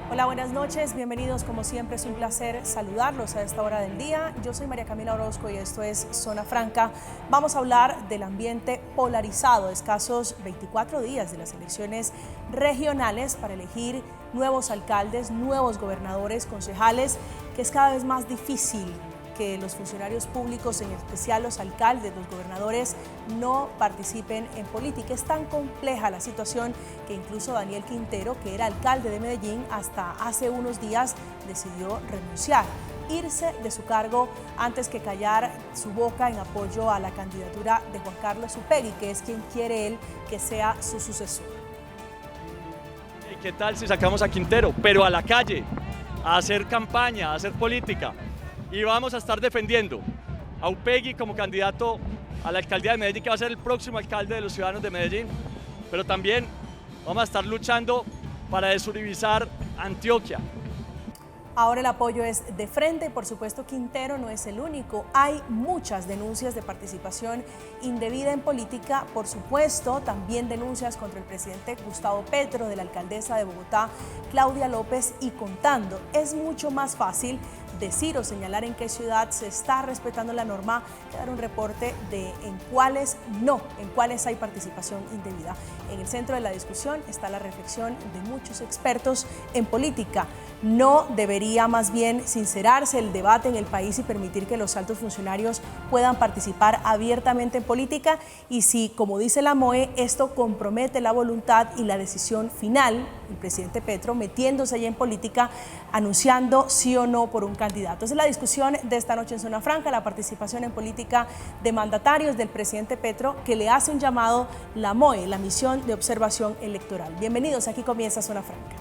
Hola, buenas noches, bienvenidos como siempre, es un placer saludarlos a esta hora del día. Yo soy María Camila Orozco y esto es Zona Franca. Vamos a hablar del ambiente polarizado, escasos 24 días de las elecciones regionales para elegir nuevos alcaldes, nuevos gobernadores, concejales, que es cada vez más difícil que los funcionarios públicos, en especial los alcaldes, los gobernadores, no participen en política. Es tan compleja la situación que incluso Daniel Quintero, que era alcalde de Medellín, hasta hace unos días decidió renunciar, irse de su cargo antes que callar su boca en apoyo a la candidatura de Juan Carlos Upegui, que es quien quiere él que sea su sucesor. ¿Qué tal si sacamos a Quintero, pero a la calle, a hacer campaña, a hacer política? Y vamos a estar defendiendo a Upegui como candidato a la alcaldía de Medellín, que va a ser el próximo alcalde de los ciudadanos de Medellín, pero también vamos a estar luchando para desuribizar Antioquia. Ahora el apoyo es de frente y por supuesto Quintero no es el único. Hay muchas denuncias de participación indebida en política, por supuesto también denuncias contra el presidente Gustavo Petro, de la alcaldesa de Bogotá, Claudia López, y contando. Es mucho más fácil decir o señalar en qué ciudad se está respetando la norma que dar un reporte de en cuáles no, en cuáles hay participación indebida. En el centro de la discusión está la reflexión de muchos expertos en política. No debería más bien sincerarse el debate en el país y permitir que los altos funcionarios puedan participar abiertamente en política, y si, como dice la MOE, esto compromete la voluntad y la decisión final, el presidente Petro metiéndose ya en política, anunciando sí o no por un candidato. Esa es la discusión de esta noche en Zona Franca, la participación en política de mandatarios del presidente Petro, que le hace un llamado la MOE, la Misión de Observación Electoral. Bienvenidos, aquí comienza Zona Franca.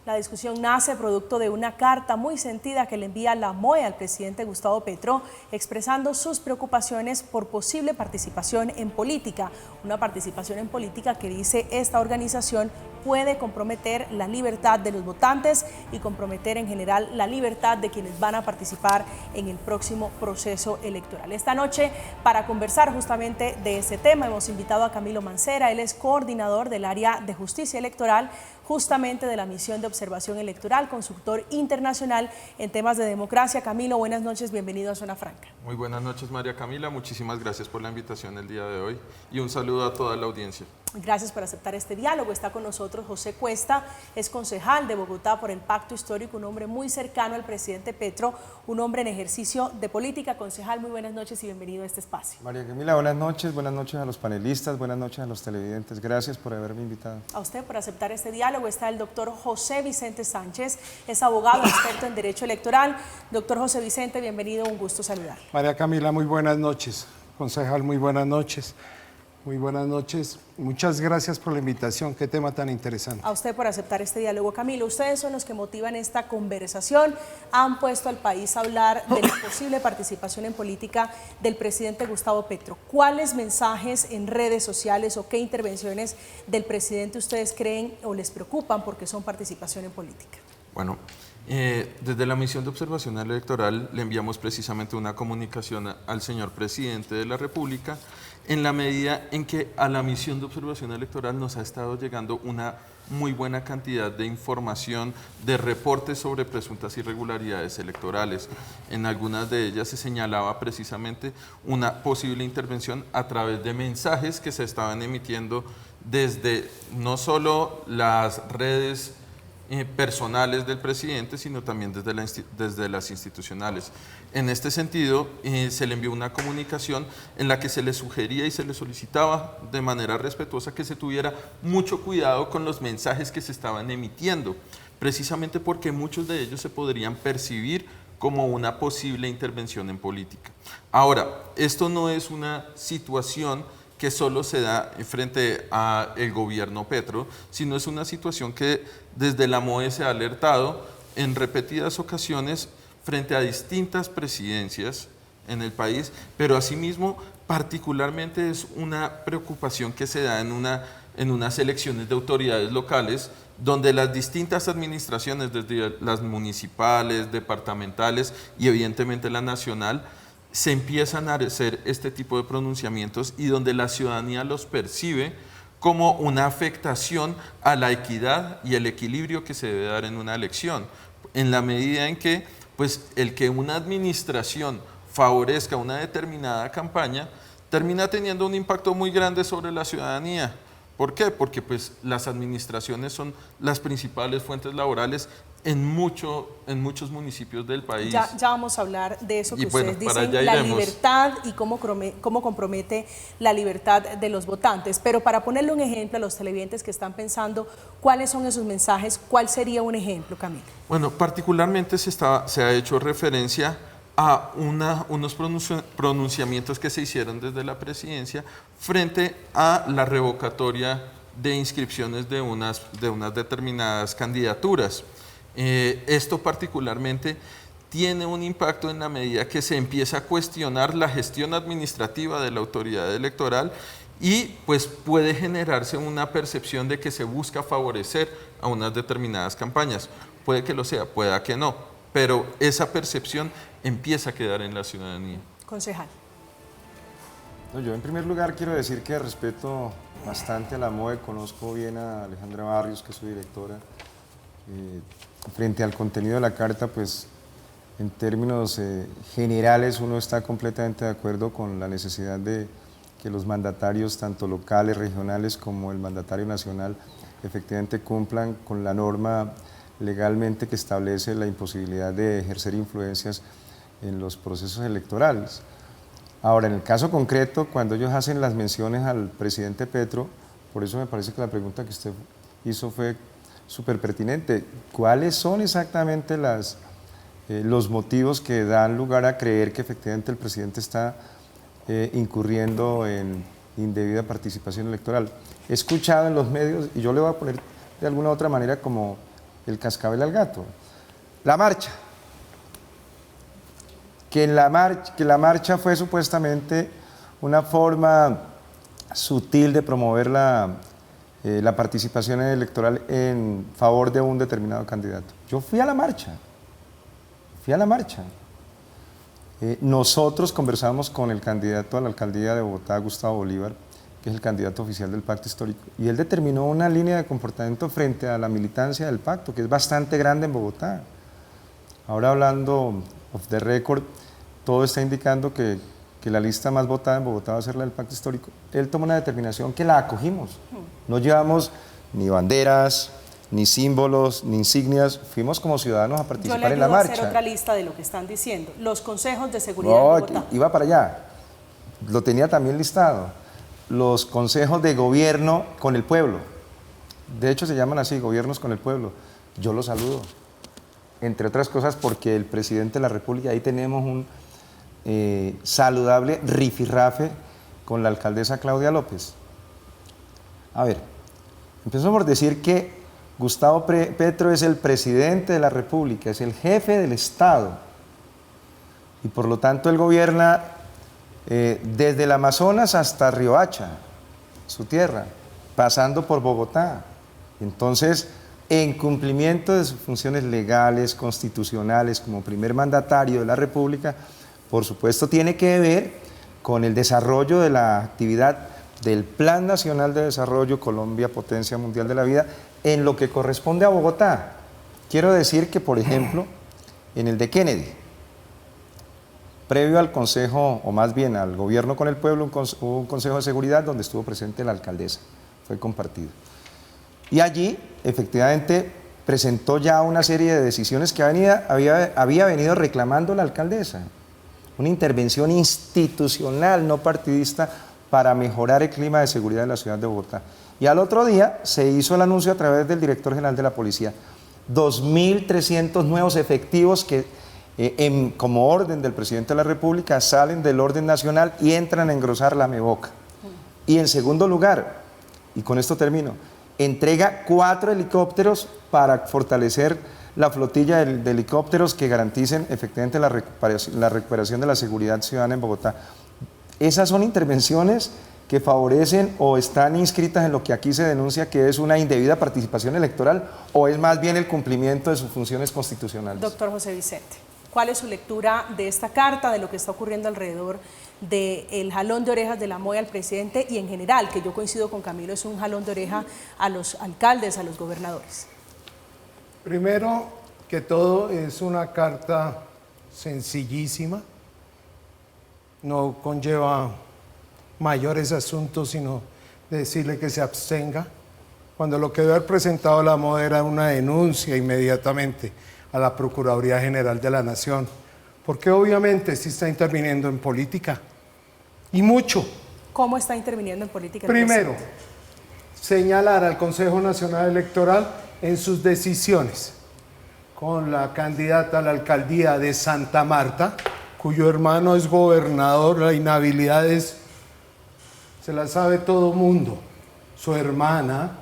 La discusión nace producto de una carta muy sentida que le envía la MOE al presidente Gustavo Petro, expresando sus preocupaciones por posible participación en política. Una participación en política que, dice esta organización, puede comprometer la libertad de los votantes y comprometer en general la libertad de quienes van a participar en el próximo proceso electoral. Esta noche, para conversar justamente de ese tema, hemos invitado a Camilo Mancera. Él es coordinador del área de justicia electoral, justamente de la Misión de Observación Electoral, consultor internacional en temas de democracia. Camilo, buenas noches, bienvenido a Zona Franca. Muy buenas noches, María Camila, muchísimas gracias por la invitación el día de hoy y un saludo a toda la audiencia. Gracias por aceptar este diálogo. Está con nosotros José Cuesta, es concejal de Bogotá por el Pacto Histórico, un hombre muy cercano al presidente Petro, un hombre en ejercicio de política. Concejal, muy buenas noches y bienvenido a este espacio. María Camila, buenas noches a los panelistas, buenas noches a los televidentes. Gracias por haberme invitado. A usted por aceptar este diálogo. Está el doctor José Vicente Sánchez, es abogado experto en Derecho Electoral. Doctor José Vicente, bienvenido, un gusto saludar. María Camila, muy buenas noches. Concejal, muy buenas noches. Muy buenas noches. Muchas gracias por la invitación. Qué tema tan interesante. A usted por aceptar este diálogo. Camilo, ustedes son los que motivan esta conversación. Han puesto al país a hablar de la posible participación en política del presidente Gustavo Petro. ¿Cuáles mensajes en redes sociales o qué intervenciones del presidente ustedes creen o les preocupan porque son participación en política? Bueno, desde la Misión de Observación Electoral le enviamos precisamente una comunicación al señor presidente de la República, en la medida en que a la Misión de Observación Electoral nos ha estado llegando una muy buena cantidad de información, de reportes sobre presuntas irregularidades electorales. En algunas de ellas se señalaba precisamente una posible intervención a través de mensajes que se estaban emitiendo desde no solo las redes personales del presidente, sino también desde las institucionales. En este sentido, se le envió una comunicación en la que se le sugería y se le solicitaba de manera respetuosa que se tuviera mucho cuidado con los mensajes que se estaban emitiendo, precisamente porque muchos de ellos se podrían percibir como una posible intervención en política. Ahora, esto no es una situación que solo se da frente al gobierno Petro, sino es una situación que desde la MOE se ha alertado en repetidas ocasiones frente a distintas presidencias en el país, pero asimismo particularmente es una preocupación que se da en unas elecciones de autoridades locales, donde las distintas administraciones, desde las municipales, departamentales y evidentemente la nacional, se empiezan a hacer este tipo de pronunciamientos y donde la ciudadanía los percibe como una afectación a la equidad y el equilibrio que se debe dar en una elección, en la medida en que pues, el que una administración favorezca una determinada campaña termina teniendo un impacto muy grande sobre la ciudadanía. ¿Por qué? Porque pues, las administraciones son las principales fuentes laborales en muchos municipios del país. Ya vamos a hablar de eso que bueno, ustedes dicen, la libertad y cómo compromete la libertad de los votantes. Pero para ponerle un ejemplo a los televidentes que están pensando, ¿cuáles son esos mensajes? ¿Cuál sería un ejemplo, Camilo? Bueno, particularmente se ha hecho referencia a unos pronunciamientos que se hicieron desde la presidencia frente a la revocatoria de inscripciones de unas determinadas candidaturas. Esto particularmente tiene un impacto en la medida que se empieza a cuestionar la gestión administrativa de la autoridad electoral y pues puede generarse una percepción de que se busca favorecer a unas determinadas campañas. Puede que lo sea, pueda que no, pero esa percepción empieza a quedar en la ciudadanía. Concejal. No, yo en primer lugar quiero decir que respeto bastante a la MOE, conozco bien a Alejandra Barrios, que es su directora. Frente al contenido de la carta, pues en términos generales uno está completamente de acuerdo con la necesidad de que los mandatarios, tanto locales, regionales, como el mandatario nacional, efectivamente cumplan con la norma legalmente que establece la imposibilidad de ejercer influencias en los procesos electorales. Ahora, en el caso concreto, cuando ellos hacen las menciones al presidente Petro, por eso me parece que la pregunta que usted hizo fue súper pertinente. ¿Cuáles son exactamente los motivos que dan lugar a creer que efectivamente el presidente está incurriendo en indebida participación electoral? He escuchado en los medios, y yo le voy a poner de alguna u otra manera como el cascabel al gato, la marcha. Que la marcha fue supuestamente una forma sutil de promover la participación electoral en favor de un determinado candidato. Yo fui a la marcha. Nosotros conversamos con el candidato a la alcaldía de Bogotá, Gustavo Bolívar, que es el candidato oficial del Pacto Histórico, y él determinó una línea de comportamiento frente a la militancia del pacto, que es bastante grande en Bogotá. Ahora hablando off the record, todo está indicando que la lista más votada en Bogotá va a ser la del Pacto Histórico. Él tomó una determinación que la acogimos. No llevamos ni banderas, ni símbolos, ni insignias. Fuimos como ciudadanos a participar en la marcha. Yo le ayudo a hacer otra lista de lo que están diciendo. Los consejos de seguridad de Bogotá. Iba para allá. Lo tenía también listado. Los consejos de gobierno con el pueblo. De hecho, se llaman así, gobiernos con el pueblo. Yo los saludo. Entre otras cosas porque el presidente de la República, ahí tenemos un saludable rifirrafe con la alcaldesa Claudia López. A ver, empezamos por decir que Gustavo Petro es el presidente de la República, es el jefe del Estado y por lo tanto él gobierna desde el Amazonas hasta Riohacha, su tierra, pasando por Bogotá. Entonces, en cumplimiento de sus funciones legales, constitucionales, como primer mandatario de la República, por supuesto tiene que ver con el desarrollo de la actividad del Plan Nacional de Desarrollo Colombia Potencia Mundial de la Vida en lo que corresponde a Bogotá. Quiero decir que, por ejemplo, en el de Kennedy, previo al consejo, o más bien al gobierno con el pueblo, hubo un consejo de seguridad donde estuvo presente la alcaldesa, fue compartido. Y allí, efectivamente, presentó ya una serie de decisiones que había venido reclamando la alcaldesa. Una intervención institucional, no partidista, para mejorar el clima de seguridad en la ciudad de Bogotá. Y al otro día se hizo el anuncio a través del director general de la policía. 2.300 nuevos efectivos que, como orden del presidente de la República, salen del orden nacional y entran a engrosar la MEBOC. Y en segundo lugar, y con esto termino, entrega 4 helicópteros para fortalecer la flotilla de helicópteros que garanticen efectivamente la recuperación de la seguridad ciudadana en Bogotá. Esas son intervenciones que favorecen o están inscritas en lo que aquí se denuncia que es una indebida participación electoral, o es más bien el cumplimiento de sus funciones constitucionales. Doctor José Vicente, ¿cuál es su lectura de esta carta, de lo que está ocurriendo alrededor del jalón de orejas de la MOE al presidente y en general, que yo coincido con Camilo, es un jalón de oreja a los alcaldes, a los gobernadores? Primero que todo, es una carta sencillísima, no conlleva mayores asuntos, sino decirle que se abstenga, cuando lo que debe haber presentado la MOE era una denuncia inmediatamente a la Procuraduría General de la Nación, porque obviamente sí está interviniendo en política, y mucho. ¿Cómo está interviniendo en política? Primero, señalar al Consejo Nacional Electoral en sus decisiones con la candidata a la alcaldía de Santa Marta, cuyo hermano es gobernador, la inhabilidad se la sabe todo mundo. Su hermana,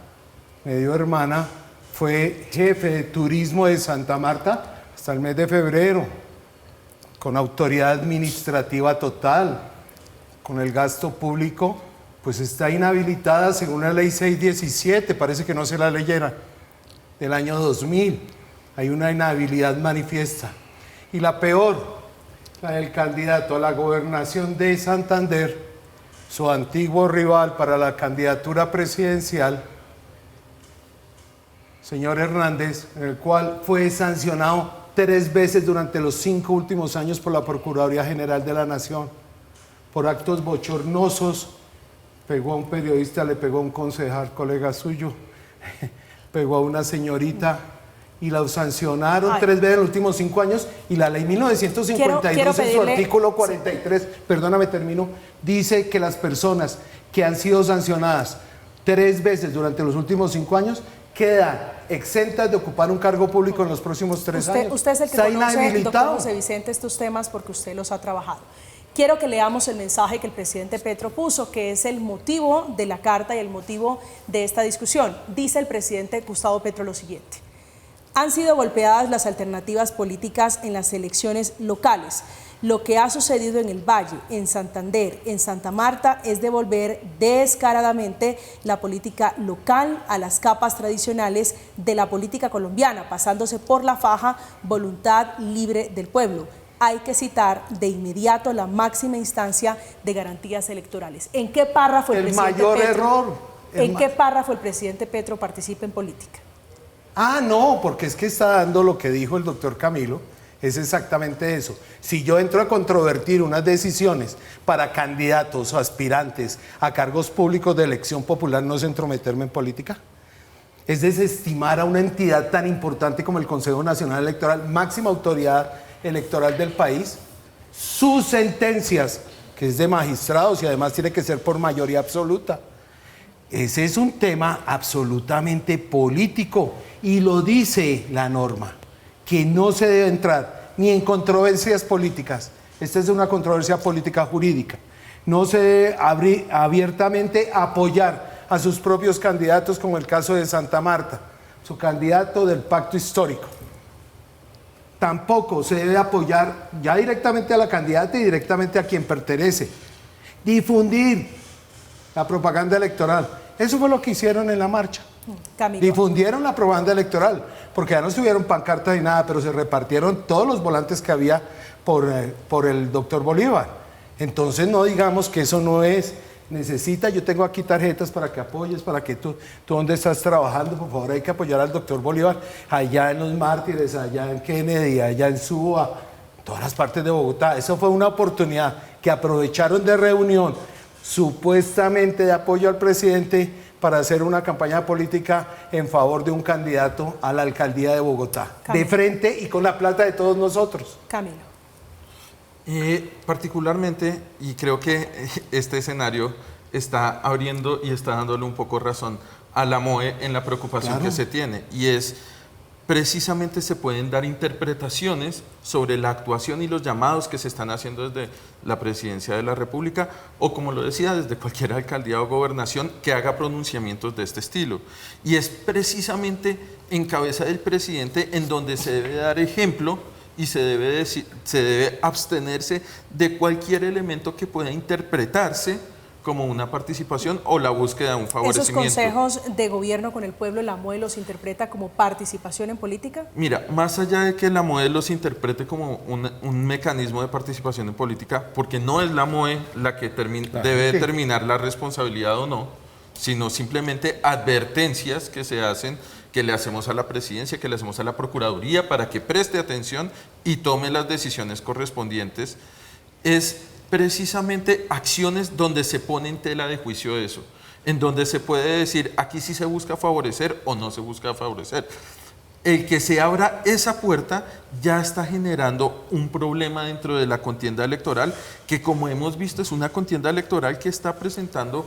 medio hermana, fue jefe de turismo de Santa Marta hasta el mes de febrero, con autoridad administrativa total, con el gasto público, pues está inhabilitada según la ley 617, parece que no se la leyera, del año 2000. Hay una inhabilidad manifiesta. Y la peor, la del candidato a la gobernación de Santander, su antiguo rival para la candidatura presidencial, señor Hernández, en el cual fue sancionado 3 veces durante los 5 últimos años por la Procuraduría General de la Nación, por actos bochornosos. Pegó a un periodista, le pegó a un concejal, colega suyo, pegó a una señorita y la sancionaron 3 veces en los últimos 5 años, y la ley 1952 en su artículo 43, perdóname, termino, dice que las personas que han sido sancionadas 3 veces durante los últimos 5 años quedan exentas de ocupar un cargo público en los próximos 3 años. Usted es el que conoce, doctor José Vicente, estos temas porque usted los ha trabajado. Quiero que leamos el mensaje que el presidente Petro puso, que es el motivo de la carta y el motivo de esta discusión. Dice el presidente Gustavo Petro lo siguiente: han sido golpeadas las alternativas políticas en las elecciones locales. Lo que ha sucedido en el Valle, en Santander, en Santa Marta, es devolver descaradamente la política local a las capas tradicionales de la política colombiana, pasándose por la faja voluntad libre del pueblo. Hay que citar de inmediato la máxima instancia de garantías electorales. ¿En qué párrafo el presidente mayor Petro, error? ¿En qué párrafo el presidente Petro participa en política? Ah, no, porque es que está dando lo que dijo el doctor Camilo, es exactamente eso. Si yo entro a controvertir unas decisiones para candidatos o aspirantes a cargos públicos de elección popular, ¿no es entrometerme en política? Es desestimar a una entidad tan importante como el Consejo Nacional Electoral, máxima autoridad electoral del país, sus sentencias, que es de magistrados y además tiene que ser por mayoría absoluta. Ese es un tema absolutamente político y lo dice la norma, que no se debe entrar ni en controversias políticas. Esta es una controversia política jurídica. No se debe abiertamente apoyar a sus propios candidatos, como el caso de Santa Marta, su candidato del pacto histórico. Tampoco se debe apoyar ya directamente a la candidata y directamente a quien pertenece. Difundir la propaganda electoral. Eso fue lo que hicieron en la marcha. Camilo. Difundieron la propaganda electoral, porque ya no estuvieron pancartas ni nada, pero se repartieron todos los volantes que había por el doctor Bolívar. Entonces no digamos que eso no es. Necesita, yo tengo aquí tarjetas para que apoyes, para que tú donde estás trabajando, por favor, hay que apoyar al doctor Bolívar, allá en Los Mártires, allá en Kennedy, allá en Suba, todas las partes de Bogotá. Eso fue una oportunidad que aprovecharon de reunión, supuestamente de apoyo al presidente, para hacer una campaña política en favor de un candidato a la alcaldía de Bogotá, Camilo. de frente y con la plata de todos nosotros. Camilo. Particularmente, y creo que este escenario está abriendo y está dándole un poco razón a la MOE en la preocupación que se tiene, y es precisamente se pueden dar interpretaciones sobre la actuación y los llamados que se están haciendo desde la Presidencia de la República, o como lo decía, desde cualquier alcaldía o gobernación que haga pronunciamientos de este estilo. Y es precisamente en cabeza del presidente en donde se debe dar ejemplo y se debe abstenerse de cualquier elemento que pueda interpretarse como una participación o la búsqueda de un favorecimiento. ¿Esos consejos de gobierno con el pueblo, la MOE los interpreta como participación en política? Mira, más allá de que la MOE los interprete como un mecanismo de participación en política, porque no es la MOE la que debe determinar la responsabilidad o no, sino simplemente advertencias que se hacen, que le hacemos a la presidencia, que le hacemos a la Procuraduría para que preste atención y tome las decisiones correspondientes, es precisamente acciones donde se pone en tela de juicio eso, en donde se puede decir, aquí sí se busca favorecer o no se busca favorecer. El que se abra esa puerta ya está generando un problema dentro de la contienda electoral, que como hemos visto es una contienda electoral que está presentando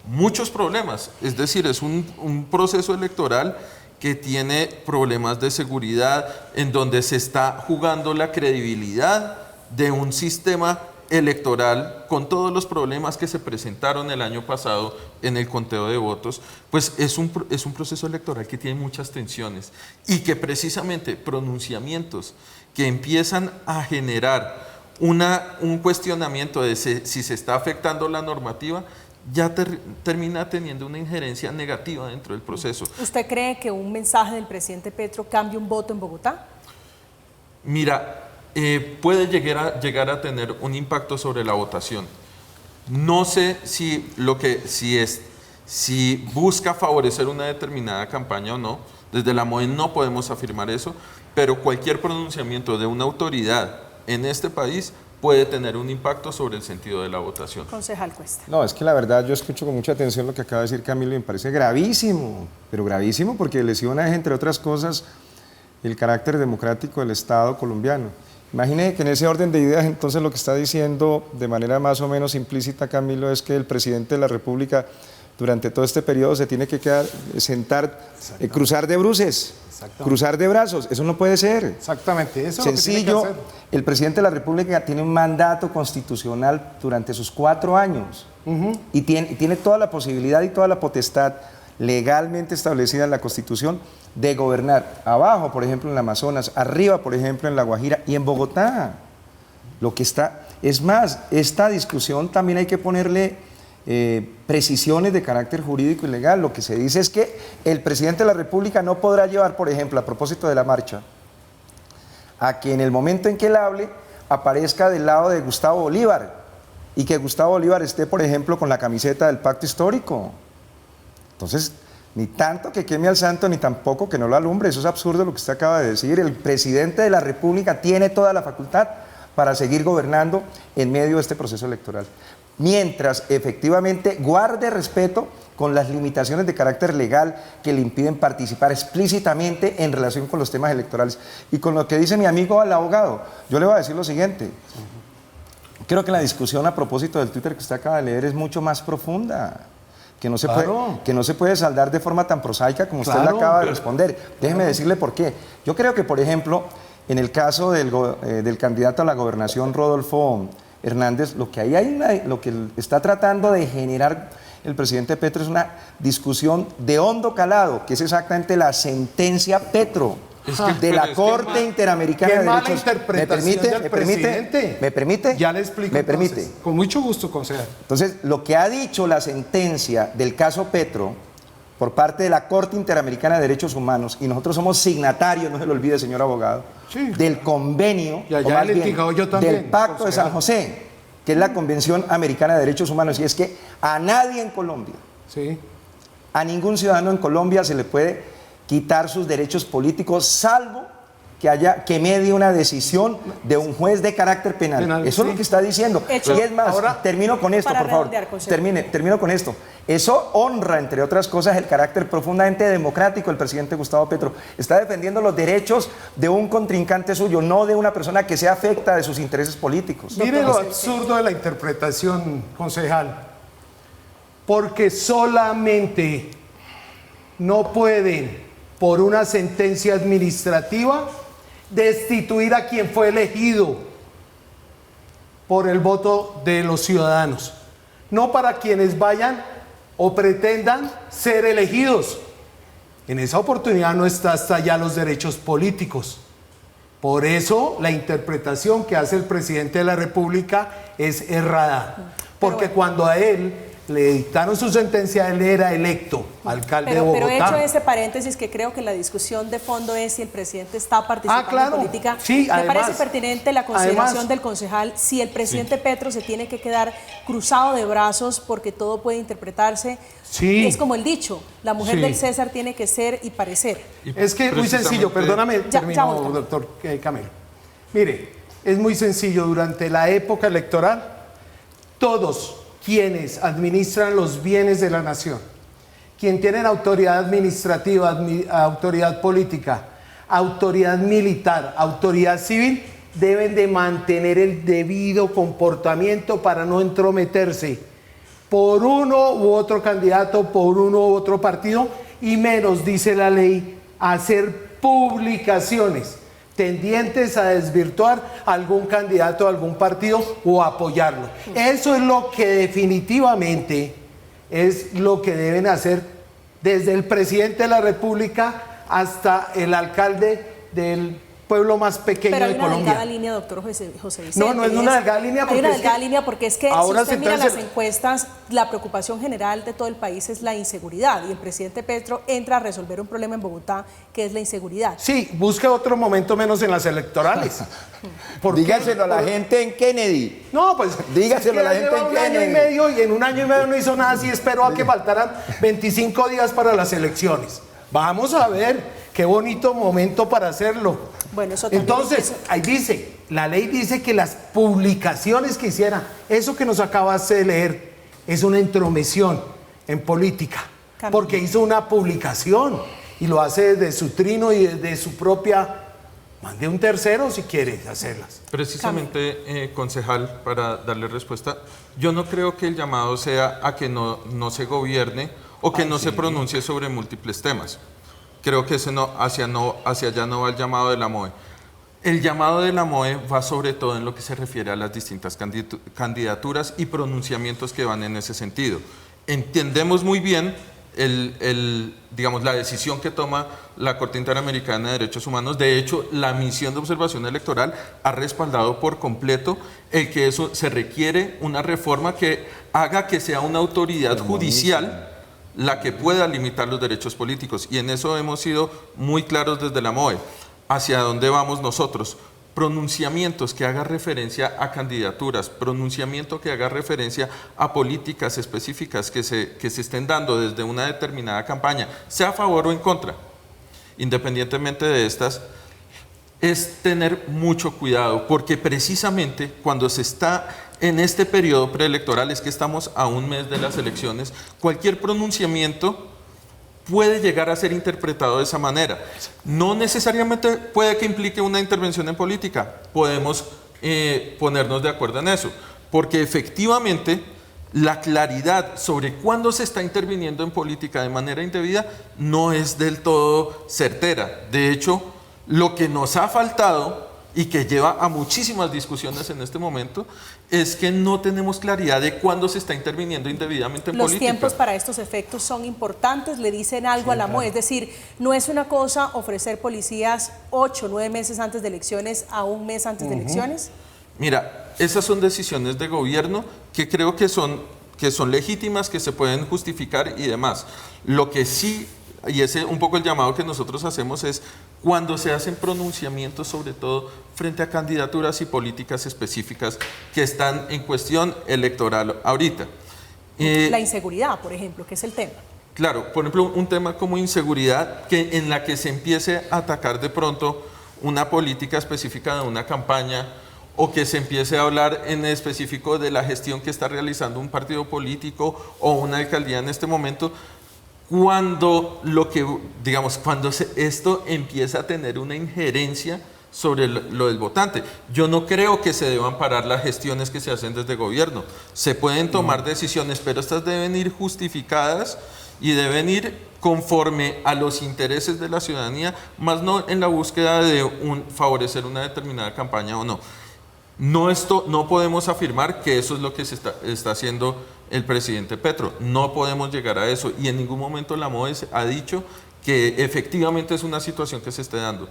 muchos problemas, es decir, es un proceso electoral que tiene problemas de seguridad, en donde se está jugando la credibilidad de un sistema electoral con todos los problemas que se presentaron el año pasado en el conteo de votos, pues es un proceso electoral que tiene muchas tensiones y que precisamente pronunciamientos que empiezan a generar un cuestionamiento de si se está afectando la normativa, ya termina teniendo una injerencia negativa dentro del proceso. ¿Usted cree que un mensaje del presidente Petro cambie un voto en Bogotá? Mira, puede llegar a tener un impacto sobre la votación. No sé si busca favorecer una determinada campaña o no. Desde la MOE no podemos afirmar eso, pero cualquier pronunciamiento de una autoridad en este país puede tener un impacto sobre el sentido de la votación. Concejal Cuesta. No, es que la verdad yo escucho con mucha atención lo que acaba de decir Camilo y me parece gravísimo, pero gravísimo porque lesiona, entre otras cosas, el carácter democrático del Estado colombiano. Imagine que en ese orden de ideas, entonces, lo que está diciendo de manera más o menos implícita Camilo es que el presidente de la República durante todo este periodo se tiene que cruzar de bruces, cruzar de brazos. Eso no puede ser. Exactamente, eso sencillo. Es lo que tiene que hacer. El presidente de la República tiene un mandato constitucional durante sus 4 años y tiene toda la posibilidad y toda la potestad legalmente establecida en la Constitución de gobernar abajo, por ejemplo, en el Amazonas, arriba, por ejemplo, en La Guajira y en Bogotá. Es más, esta discusión también hay que ponerle precisiones de carácter jurídico y legal. Lo que se dice es que el presidente de la República no podrá llevar, por ejemplo, a propósito de la marcha, a que en el momento en que él hable aparezca del lado de Gustavo Bolívar y que Gustavo Bolívar esté, por ejemplo, con la camiseta del Pacto Histórico. Entonces, ni tanto que queme al santo, ni tampoco que no lo alumbre. Eso es absurdo lo que usted acaba de decir. El presidente de la República tiene toda la facultad para seguir gobernando en medio de este proceso electoral, mientras efectivamente guarde respeto con las limitaciones de carácter legal que le impiden participar explícitamente en relación con los temas electorales. Y con lo que dice mi amigo el abogado, yo le voy a decir lo siguiente. Creo que la discusión a propósito del Twitter que usted acaba de leer es mucho más profunda, que no se puede saldar de forma tan prosaica como usted le acaba de responder. Déjeme decirle por qué. Yo creo que, por ejemplo, en el caso del candidato a la gobernación, Rodolfo Hernández, lo que está tratando de generar el presidente Petro es una discusión de hondo calado, que es exactamente la sentencia Petro de la Corte Interamericana de Derechos Humanos. ¿Me permite? Ya le explico. ¿Me permite? Con mucho gusto, concejal. Entonces, lo que ha dicho la sentencia del caso Petro por parte de la Corte Interamericana de Derechos Humanos, y nosotros somos signatarios, no se lo olvide, señor abogado, del convenio, o más bien, yo también, del Pacto de San José, que es la Convención Americana de Derechos Humanos, y es que a nadie en Colombia, a ningún ciudadano en Colombia se le puede quitar sus derechos políticos, salvo que medie una decisión de un juez de carácter penal. Eso es lo que está diciendo. Y es más, termino con esto, por favor. Termino con esto. Eso honra, entre otras cosas, el carácter profundamente democrático del presidente Gustavo Petro. Está defendiendo los derechos de un contrincante suyo, no de una persona que se afecta de sus intereses políticos. Mire lo absurdo de la interpretación, concejal. Porque solamente no pueden, por una sentencia administrativa, destituir a quien fue elegido por el voto de los ciudadanos, no para quienes vayan o pretendan ser elegidos. En esa oportunidad no está hasta ya los derechos políticos. Por eso la interpretación que hace el presidente de la República es errada. Porque cuando a él le dictaron su sentencia, él era electo alcalde de Bogotá. Pero he hecho ese paréntesis que creo que la discusión de fondo es si el presidente está participando en política. Sí, me además, parece pertinente la consideración del concejal si el presidente Petro se tiene que quedar cruzado de brazos porque todo puede interpretarse. Sí. Es como el dicho, la mujer del César tiene que ser y parecer. Es que muy sencillo, perdóname, termino, doctor Camilo. Mire, es muy sencillo, durante la época electoral, todos quienes administran los bienes de la nación, quien tienen autoridad administrativa, autoridad política, autoridad militar, autoridad civil, deben de mantener el debido comportamiento para no entrometerse por uno u otro candidato, por uno u otro partido, y menos, dice la ley, hacer publicaciones tendientes a desvirtuar algún candidato, algún partido o apoyarlo. Eso es lo que definitivamente es lo que deben hacer desde el presidente de la República hasta el alcalde del pueblo más pequeño de Colombia. Pero hay una delgada línea, doctor José Vicente. No, no es una delgada línea. Hay una delgada línea porque es que si usted mira las encuestas, encuestas, la preocupación general de todo el país es la inseguridad, y el presidente Petro entra a resolver un problema en Bogotá que es la inseguridad. Sí, busque otro momento menos en las electorales. Dígaselo a la gente en Kennedy. No, pues dígaselo a la gente en Kennedy. Un año y medio, y en un año y medio no hizo nada, así esperó a que faltaran 25 días para las elecciones. Vamos a ver, qué bonito momento para hacerlo. Bueno, eso entonces, ahí dice, la ley dice que las publicaciones que hiciera, eso que nos acabas de leer, es una intromisión en política, porque hizo una publicación y lo hace desde su trino y desde su propia. Mande un tercero si quiere hacerlas. Precisamente, concejal, para darle respuesta, yo no creo que el llamado sea a que no se gobierne o que no se pronuncie sobre múltiples temas. Creo que hacia allá no va el llamado de la MOE. El llamado de la MOE va sobre todo en lo que se refiere a las distintas candidaturas y pronunciamientos que van en ese sentido. Entendemos muy bien digamos, la decisión que toma la Corte Interamericana de Derechos Humanos. De hecho, la misión de observación electoral ha respaldado por completo el que eso se requiere una reforma que haga que sea una autoridad judicial la que pueda limitar los derechos políticos, y en eso hemos sido muy claros desde la MOE. ¿Hacia dónde vamos nosotros? Pronunciamientos que hagan referencia a candidaturas, pronunciamiento que haga referencia a políticas específicas que se estén dando desde una determinada campaña, sea a favor o en contra, independientemente de estas, es tener mucho cuidado, porque precisamente cuando se está en este periodo preelectoral, es que estamos a un mes de las elecciones, cualquier pronunciamiento puede llegar a ser interpretado de esa manera. No necesariamente puede que implique una intervención en política, podemos ponernos de acuerdo en eso, porque efectivamente la claridad sobre cuándo se está interviniendo en política de manera indebida no es del todo certera. De hecho, lo que nos ha faltado y que lleva a muchísimas discusiones en este momento, es que no tenemos claridad de cuándo se está interviniendo indebidamente en política. Los tiempos para estos efectos son importantes, le dicen algo a la MOE, es decir, no es una cosa ofrecer policías 8 o 9 meses antes de elecciones a un mes antes de elecciones. Mira, esas son decisiones de gobierno que creo que son legítimas, que se pueden justificar y demás. Lo que sí, y ese un poco el llamado que nosotros hacemos, es cuando se hacen pronunciamientos, sobre todo frente a candidaturas y políticas específicas que están en cuestión electoral ahorita. La inseguridad, por ejemplo, que es el tema. Claro, por ejemplo, un tema como inseguridad, en la que se empiece a atacar de pronto una política específica de una campaña, o que se empiece a hablar en específico de la gestión que está realizando un partido político o una alcaldía en este momento, cuando esto empieza a tener una injerencia sobre lo del votante. Yo no creo que se deban parar las gestiones que se hacen desde gobierno. Se pueden tomar decisiones, pero estas deben ir justificadas y deben ir conforme a los intereses de la ciudadanía, más no en la búsqueda de favorecer una determinada campaña o no. No podemos afirmar que eso es lo que se está haciendo el presidente Petro. No podemos llegar a eso, y en ningún momento la MOE ha dicho que efectivamente es una situación que se esté dando.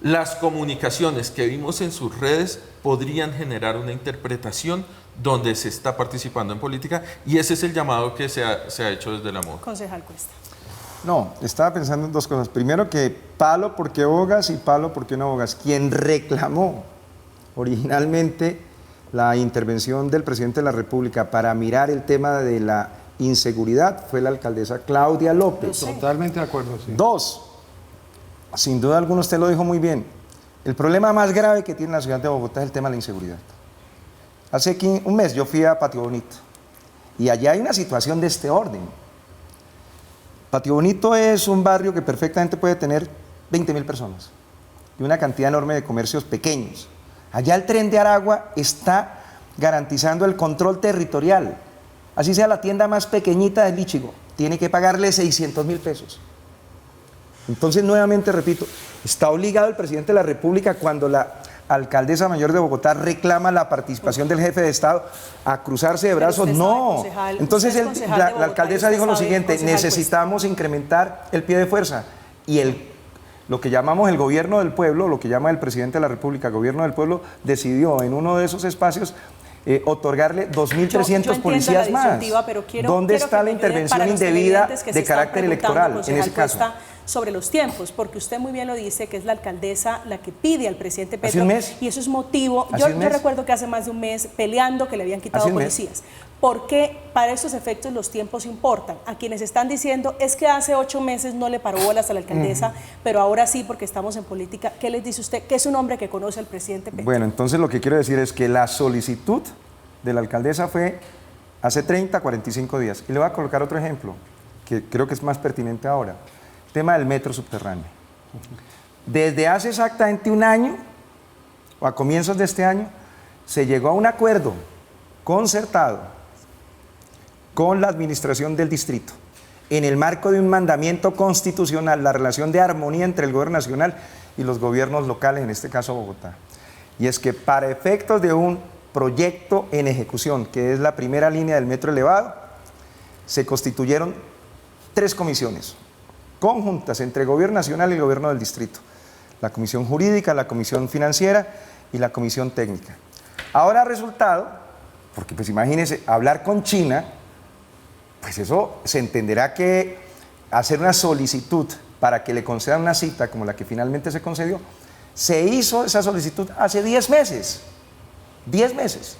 las comunicaciones que vimos en sus redes podrían generar una interpretación donde se está participando en política, y ese es el llamado que se ha hecho desde la MOD. Concejal Cuesta. No, estaba pensando en dos cosas. Primero, que palo porque bogas y palo porque no bogas. Quien reclamó originalmente la intervención del presidente de la República para mirar el tema de la inseguridad fue la alcaldesa Claudia López. Totalmente de acuerdo, sí. Dos, sin duda alguna usted lo dijo muy bien, el problema más grave que tiene la ciudad de Bogotá es el tema de la inseguridad. Hace un mes yo fui a Patio Bonito y allá hay una situación de este orden. Patio Bonito es un barrio que perfectamente puede tener 20.000 personas y una cantidad enorme de comercios pequeños. Allá el Tren de Aragua está garantizando el control territorial. Así sea la tienda más pequeñita del Lichigo, tiene que pagarle 600.000 pesos. Entonces, nuevamente repito, está obligado el presidente de la República, cuando la alcaldesa mayor de Bogotá reclama la participación del jefe de Estado, a cruzarse de brazos. No. Entonces la alcaldesa dijo lo siguiente: necesitamos incrementar el pie de fuerza, y lo que llamamos el gobierno del pueblo, lo que llama el presidente de la República gobierno del pueblo, decidió en uno de esos espacios otorgarle 2.300 policías más. ¿Dónde está la intervención indebida de carácter electoral en ese caso? Sobre los tiempos, porque usted muy bien lo dice, que es la alcaldesa la que pide al presidente Petro. ¿Hace un mes? Y eso es motivo. Yo recuerdo que hace más de un mes peleando que le habían quitado policías. Porque para estos efectos los tiempos importan. A quienes están diciendo es que hace 8 meses no le paró bolas a la alcaldesa, pero ahora sí porque estamos en política. ¿Qué les dice usted? Que es un hombre que conoce al presidente Petro. Bueno, entonces lo que quiero decir es que la solicitud de la alcaldesa fue hace 30, 45 días. Y le voy a colocar otro ejemplo, que creo que es más pertinente ahora. El tema del metro subterráneo. Desde hace exactamente un año, o a comienzos de este año, se llegó a un acuerdo concertado con la administración del distrito, en el marco de un mandamiento constitucional, la relación de armonía entre el gobierno nacional y los gobiernos locales, en este caso Bogotá. Y es que para efectos de un proyecto en ejecución, que es la primera línea del metro elevado, se constituyeron 3 comisiones conjuntas entre el gobierno nacional y el gobierno del distrito: la comisión jurídica, la comisión financiera y la comisión técnica. Ahora ha resultado, porque pues imagínense, hablar con China, pues eso se entenderá que hacer una solicitud para que le concedan una cita como la que finalmente se concedió, se hizo esa solicitud hace 10 meses. 10 meses.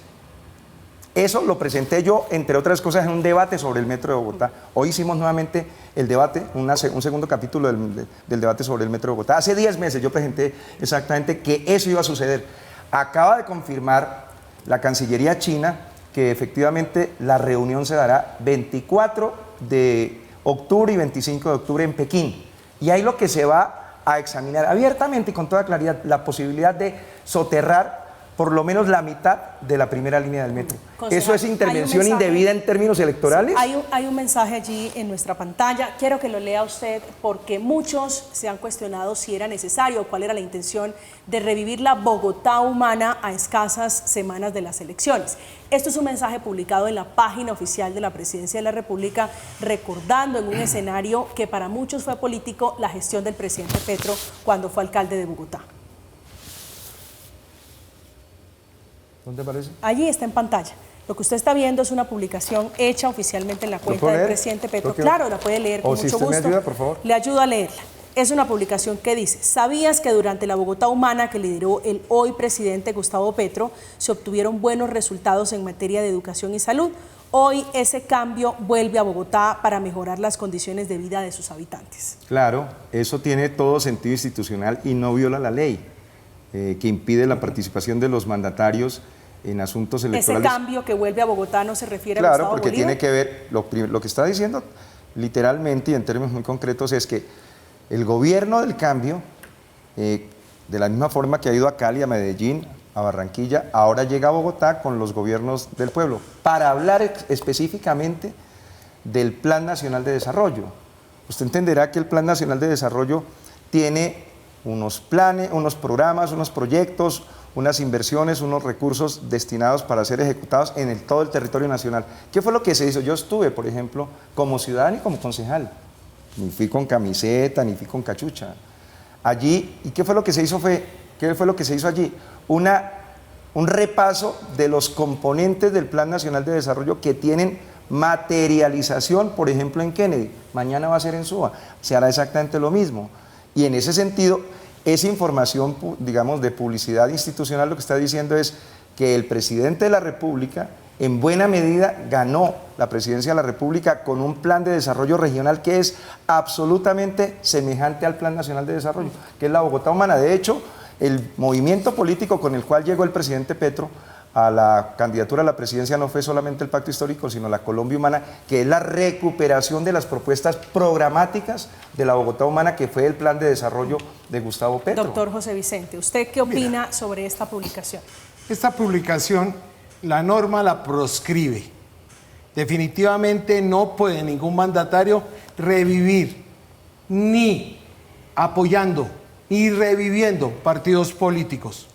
Eso lo presenté yo, entre otras cosas, en un debate sobre el metro de Bogotá. Hoy hicimos nuevamente el debate, un segundo capítulo del debate sobre el metro de Bogotá. Hace 10 meses yo presenté exactamente que eso iba a suceder. Acaba de confirmar la Cancillería china que efectivamente la reunión se dará 24 de octubre y 25 de octubre en Pekín. Y ahí lo que se va a examinar abiertamente y con toda claridad, la posibilidad de soterrar por lo menos la mitad de la primera línea del metro. Concejal, ¿eso es intervención indebida en términos electorales? Sí, hay un mensaje allí en nuestra pantalla. Quiero que lo lea usted, porque muchos se han cuestionado si era necesario o cuál era la intención de revivir la Bogotá humana a escasas semanas de las elecciones. Esto es un mensaje publicado en la página oficial de la Presidencia de la República, recordando en un escenario que para muchos fue político la gestión del presidente Petro cuando fue alcalde de Bogotá. ¿Dónde aparece? Allí está en pantalla. Lo que usted está viendo es una publicación hecha oficialmente en la cuenta del presidente Petro. Claro, la puede leer con mucho gusto. ¿Me ayuda, por favor? Le ayudo a leerla. Es una publicación que dice: ¿sabías que durante la Bogotá humana que lideró el hoy presidente Gustavo Petro se obtuvieron buenos resultados en materia de educación y salud? Hoy ese cambio vuelve a Bogotá para mejorar las condiciones de vida de sus habitantes. Claro, eso tiene todo sentido institucional y no viola la ley que impide la participación de los mandatarios en asuntos electorales. Ese cambio que vuelve a Bogotá no se refiere a Gustavo Bolívar. Claro, porque tiene que ver, lo que está diciendo literalmente y en términos muy concretos es que el gobierno del cambio, de la misma forma que ha ido a Cali, a Medellín, a Barranquilla, ahora llega a Bogotá con los gobiernos del pueblo para hablar específicamente del Plan Nacional de Desarrollo. Usted entenderá que el Plan Nacional de Desarrollo tiene unos planes, unos programas, unos proyectos, unas inversiones, unos recursos destinados para ser ejecutados en todo el territorio nacional. ¿Qué fue lo que se hizo? Yo estuve, por ejemplo, como ciudadano y como concejal. Ni fui con camiseta, ni fui con cachucha. allí, ¿y qué fue lo que se hizo? ¿Qué fue lo que se hizo allí? Un repaso de los componentes del Plan Nacional de Desarrollo que tienen materialización, por ejemplo, en Kennedy. Mañana va a ser en Suba. Se hará exactamente lo mismo. Y en ese sentido, esa información, digamos, de publicidad institucional, lo que está diciendo es que el presidente de la República, en buena medida, ganó la presidencia de la República con un plan de desarrollo regional que es absolutamente semejante al Plan Nacional de Desarrollo, que es la Bogotá Humana. De hecho, el movimiento político con el cual llegó el presidente Petro a la candidatura a la presidencia no fue solamente el Pacto Histórico, sino la Colombia Humana, que es la recuperación de las propuestas programáticas de la Bogotá Humana, que fue el plan de desarrollo de Gustavo Petro. Doctor José Vicente, ¿usted qué opina sobre esta publicación? Esta publicación, la norma la proscribe. Definitivamente no puede ningún mandatario revivir ni apoyando ni reviviendo partidos políticos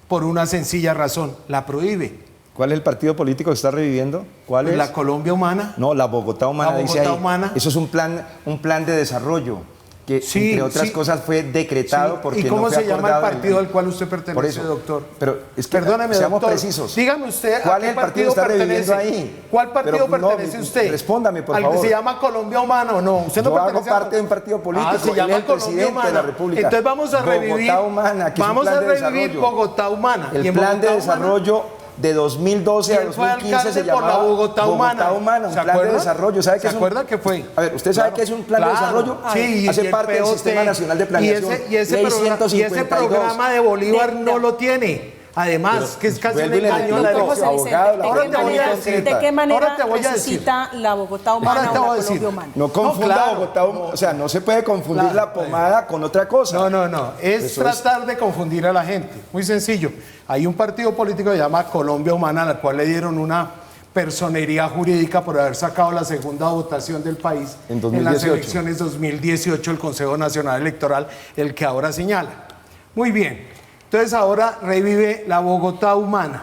por una sencilla razón, la prohíbe. ¿Cuál es el partido político que está reviviendo? ¿Cuál es? La Colombia Humana. No, la Bogotá Humana, La dice Bogotá ahí. Humana. Eso es un plan de desarrollo que, Sí, entre otras sí. cosas, fue decretado Sí. porque ¿Y cómo no fue se llama el acordado partido en- al cual usted pertenece, Por eso, doctor? pero es que Perdóneme, seamos doctor. precisos. Dígame usted ¿Cuál a qué es el partido que partido está reviviendo pertenece. ahí? ¿Cuál partido Pero no, pertenece usted? respóndame, por ¿Al favor. que se llama Colombia Humana o no? Usted no Yo hago pertenece a- parte de un partido político, Ah, se él llama es el Colombia presidente Humana. de la República. Entonces vamos a revivir. Bogotá Humana, que es un vamos plan a de revivir desarrollo. Bogotá Humana. El Y en plan de Bogotá Humana, desarrollo de 2012 a ¿quién fue 2015 se alcalde por llamaba la Bogotá Humana? un ¿Se plan de acuerda? desarrollo. ¿Sabe qué ¿Se es un- acuerda qué fue? A ver, ¿usted sabe qué es un plan de desarrollo? Sí, Hace y el parte del POT, Sistema Nacional de Planeación. Y ese Ley programa, y ese 152. programa de Bolívar no lo tiene. Además, que es casi un vuelvo y le engaño a la repito, elección. abogado, la Ahora ¿de te voy a decir. qué manera Ahora te voy a decir. necesita la Bogotá Humana Ahora te o voy la a decir. Colombia Humana? No confunda claro. Bogotá, o sea, no se puede confundir Claro. la pomada con otra cosa. No. Es Eso es- tratar de confundir a la gente. Muy sencillo. Hay un partido político que se llama Colombia Humana, al cual le dieron una personería jurídica por haber sacado la segunda votación del país En las 2018. elecciones 2018, el Consejo Nacional Electoral, el que ahora señala. Muy bien. Entonces ahora revive la Bogotá Humana.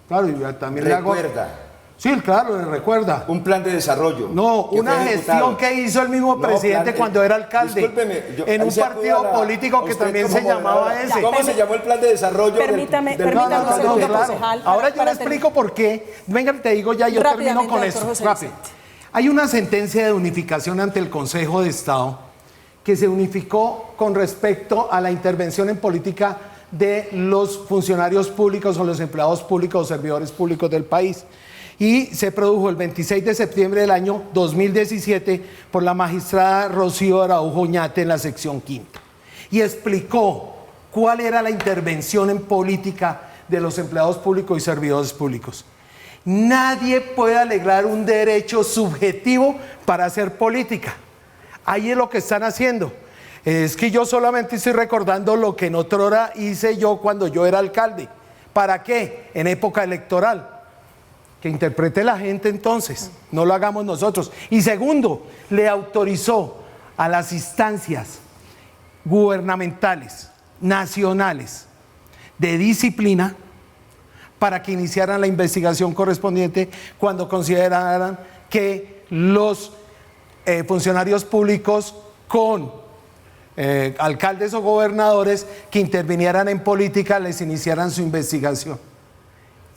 Claro, y también le hago... Recuerda, Sí, claro, le recuerda. un plan de desarrollo. No, que una fue gestión ejecutado. que hizo el mismo No, presidente plan- cuando era alcalde. Discúlpeme, en ahí un se partido acuda político que a usted también como se llamaba moderadora. ese. ¿Cómo se llamó el plan de desarrollo? Permítame un alcalde segundo, Petro? concejal. Ahora yo para le explico por qué. Venga, te digo ya, yo termino Rápidamente, con doctor esto. José Rápido. Vicente. Hay una sentencia de unificación ante el Consejo de Estado que se unificó con respecto a la intervención en política de los funcionarios públicos o los empleados públicos o servidores públicos del país. Y se produjo el 26 de septiembre del año 2017 por la magistrada Rocío Araujo Oñate en la sección quinta. Y explicó cuál era la intervención en política de los empleados públicos y servidores públicos. Nadie puede alegar un derecho subjetivo para hacer política. Ahí es lo que están haciendo. Es que yo solamente estoy recordando lo que en otrora hice yo cuando yo era alcalde. ¿Para qué? En época electoral. Que interprete la gente entonces, no lo hagamos nosotros. Y segundo, le autorizó a las instancias gubernamentales, nacionales, de disciplina, para que iniciaran la investigación correspondiente cuando consideraran que los funcionarios públicos con alcaldes o gobernadores que intervinieran en política les iniciaran su investigación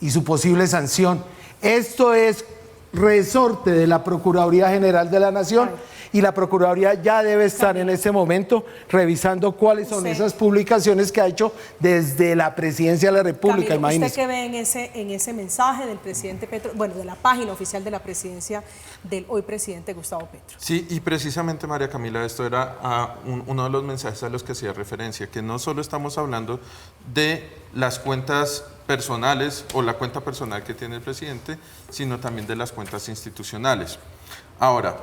y su posible sanción. Esto es resorte de la Procuraduría General de la Nación y la Procuraduría ya debe estar en este momento revisando cuáles son esas publicaciones que ha hecho desde la Presidencia de la República. Camilo, Imagínese. ¿usted qué ve en ese mensaje del presidente Petro, bueno, de la página oficial de la presidencia del hoy presidente Gustavo Petro? Sí, y precisamente, María Camila, esto era uno de los mensajes a los que hacía referencia, que no solo estamos hablando de las cuentas personales o la cuenta personal que tiene el presidente, sino también de las cuentas institucionales. Ahora,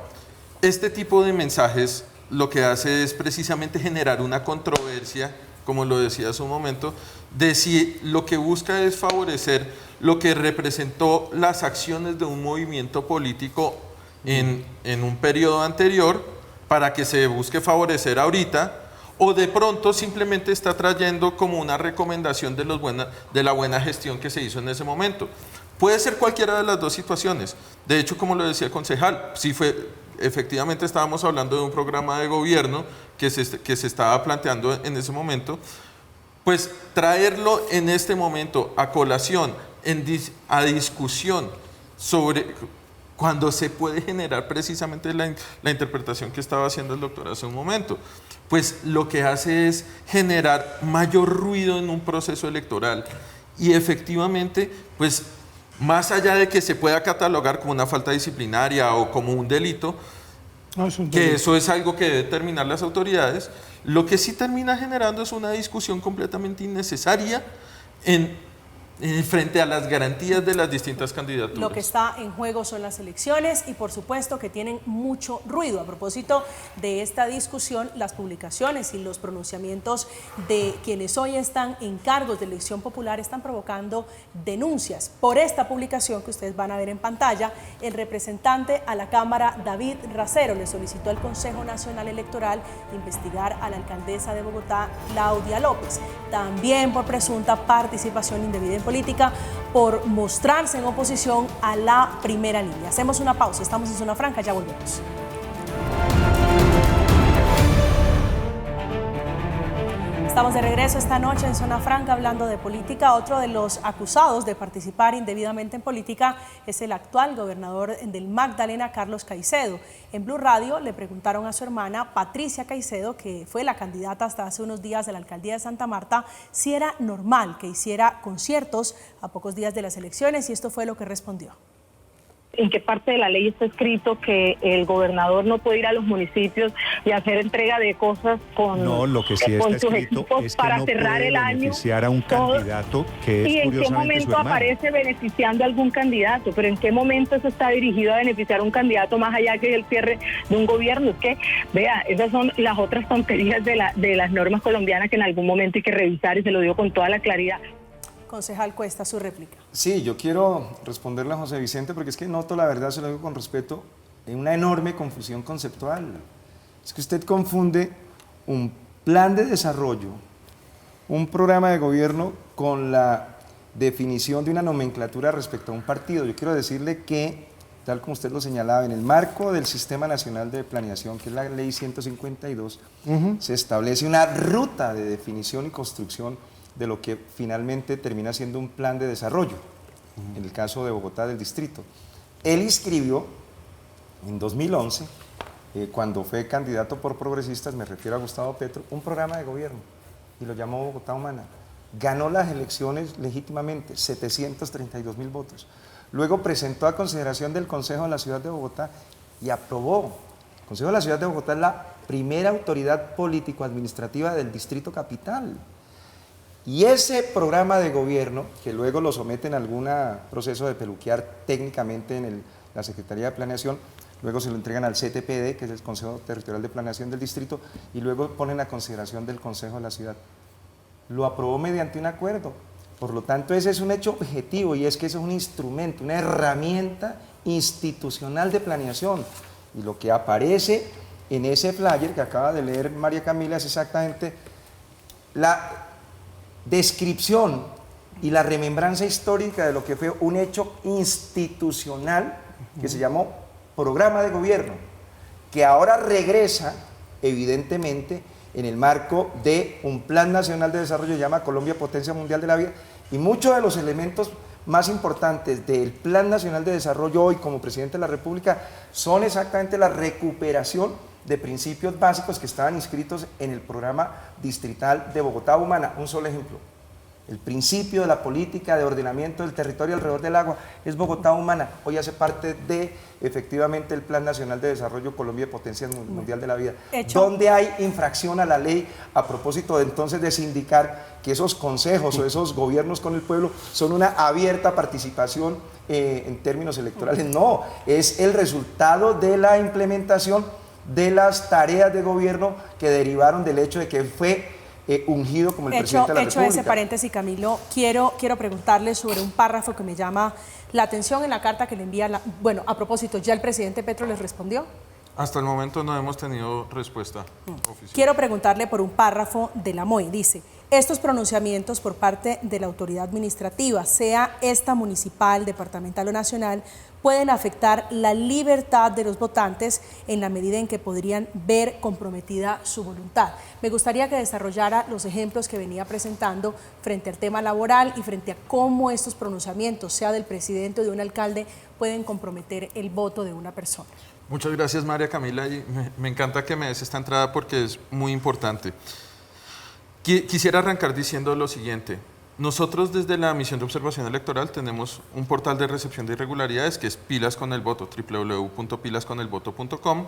este tipo de mensajes lo que hace es precisamente generar una controversia, como lo decía hace un momento, de si lo que busca es favorecer lo que representó las acciones de un movimiento político en un periodo anterior para que se busque favorecer ahorita, o de pronto simplemente está trayendo como una recomendación de la buena gestión que se hizo en ese momento. Puede ser cualquiera de las dos situaciones. De hecho, como lo decía el concejal, efectivamente estábamos hablando de un programa de gobierno que se estaba planteando en ese momento, pues traerlo en este momento a colación, a discusión sobre cuando se puede generar precisamente la interpretación que estaba haciendo el doctor hace un momento, pues lo que hace es generar mayor ruido en un proceso electoral y efectivamente, pues más allá de que se pueda catalogar como una falta disciplinaria o como un delito, que eso es algo que deben determinar las autoridades, lo que sí termina generando es una discusión completamente innecesaria frente a las garantías de las distintas candidaturas. Lo que está en juego son las elecciones y por supuesto que tienen mucho ruido. A propósito de esta discusión, las publicaciones y los pronunciamientos de quienes hoy están en cargos de elección popular están provocando denuncias. Por esta publicación que ustedes van a ver en pantalla, el representante a la Cámara, David Racero, le solicitó al Consejo Nacional Electoral investigar a la alcaldesa de Bogotá, Claudia López, también por presunta participación indebida en política, por mostrarse en oposición a la primera línea. Hacemos una pausa, estamos en Zona Franca, ya volvemos. Estamos de regreso esta noche en Zona Franca hablando de política. Otro de los acusados de participar indebidamente en política es el actual gobernador del Magdalena, Carlos Caicedo. En Blue Radio le preguntaron a su hermana Patricia Caicedo, que fue la candidata hasta hace unos días de la alcaldía de Santa Marta, si era normal que hiciera conciertos a pocos días de las elecciones, y esto fue lo que respondió. ¿En qué parte de la ley está escrito que el gobernador no puede ir a los municipios y hacer entrega de cosas con, no, lo que sí está con sus escrito equipos es que para no cerrar puede el año? beneficiar a un candidato que es ¿Y en qué curiosamente momento su hermano? aparece beneficiando a algún candidato? ¿Pero en qué momento eso está dirigido a beneficiar a un candidato más allá que el cierre de un gobierno? Es que, vea, esas son las otras tonterías de las normas colombianas que en algún momento hay que revisar, y se lo digo con toda la claridad. Concejal Cuesta, su réplica. Sí, yo quiero responderle a José Vicente porque es que noto, la verdad, se lo digo con respeto, una enorme confusión conceptual. Es que usted confunde un plan de desarrollo, un programa de gobierno con la definición de una nomenclatura respecto a un partido. Yo quiero decirle que, tal como usted lo señalaba, en el marco del Sistema Nacional de Planeación, que es la Ley 152, se establece una ruta de definición y construcción de lo que finalmente termina siendo un plan de desarrollo, en el caso de Bogotá del distrito. Él inscribió en 2011, cuando fue candidato por Progresistas, me refiero a Gustavo Petro, un programa de gobierno y lo llamó Bogotá Humana. Ganó las elecciones legítimamente, 732.000 votos. Luego presentó a consideración del Consejo de la Ciudad de Bogotá y aprobó. El Consejo de la Ciudad de Bogotá es la primera autoridad político-administrativa del Distrito Capital. Y ese programa de gobierno, que luego lo someten a algún proceso de peluquear técnicamente en la Secretaría de Planeación, luego se lo entregan al CTPD, que es el Consejo Territorial de Planeación del Distrito, y luego ponen a consideración del Consejo de la Ciudad. Lo aprobó mediante un acuerdo. Por lo tanto, ese es un hecho objetivo, y es que eso es un instrumento, una herramienta institucional de planeación. Y lo que aparece en ese flyer que acaba de leer María Camila es exactamente la descripción y la remembranza histórica de lo que fue un hecho institucional que se llamó programa de gobierno, que ahora regresa evidentemente en el marco de un plan nacional de desarrollo que se llama Colombia Potencia Mundial de la Vida, y muchos de los elementos más importantes del plan nacional de desarrollo hoy como presidente de la República son exactamente la recuperación de principios básicos que estaban inscritos en el programa distrital de Bogotá Humana. Un solo ejemplo, el principio de la política de ordenamiento del territorio alrededor del agua es Bogotá Humana, hoy hace parte de efectivamente el Plan Nacional de Desarrollo Colombia Potencia Mundial de la Vida, donde hay infracción a la ley a propósito de entonces de sindicar que esos consejos o esos gobiernos con el pueblo son una abierta participación en términos electorales. No, es el resultado de la implementación de las tareas de gobierno que derivaron del hecho de que fue ungido como el presidente de la República. Hecho ese paréntesis, Camilo, quiero preguntarle sobre un párrafo que me llama la atención en la carta que le envía, bueno, a propósito, ¿ya el presidente Petro les respondió? Hasta el momento no hemos tenido respuesta oficial. Quiero preguntarle por un párrafo de la MOI. Dice: estos pronunciamientos por parte de la autoridad administrativa, sea esta municipal, departamental o nacional, pueden afectar la libertad de los votantes en la medida en que podrían ver comprometida su voluntad. Me gustaría que desarrollara los ejemplos que venía presentando frente al tema laboral y frente a cómo estos pronunciamientos, sea del presidente o de un alcalde, pueden comprometer el voto de una persona. Muchas gracias, María Camila, y me encanta que me des esta entrada porque es muy importante. Quisiera arrancar diciendo lo siguiente. Nosotros desde la Misión de Observación Electoral tenemos un portal de recepción de irregularidades que es Pilas con el Voto, www.pilasconelvoto.com,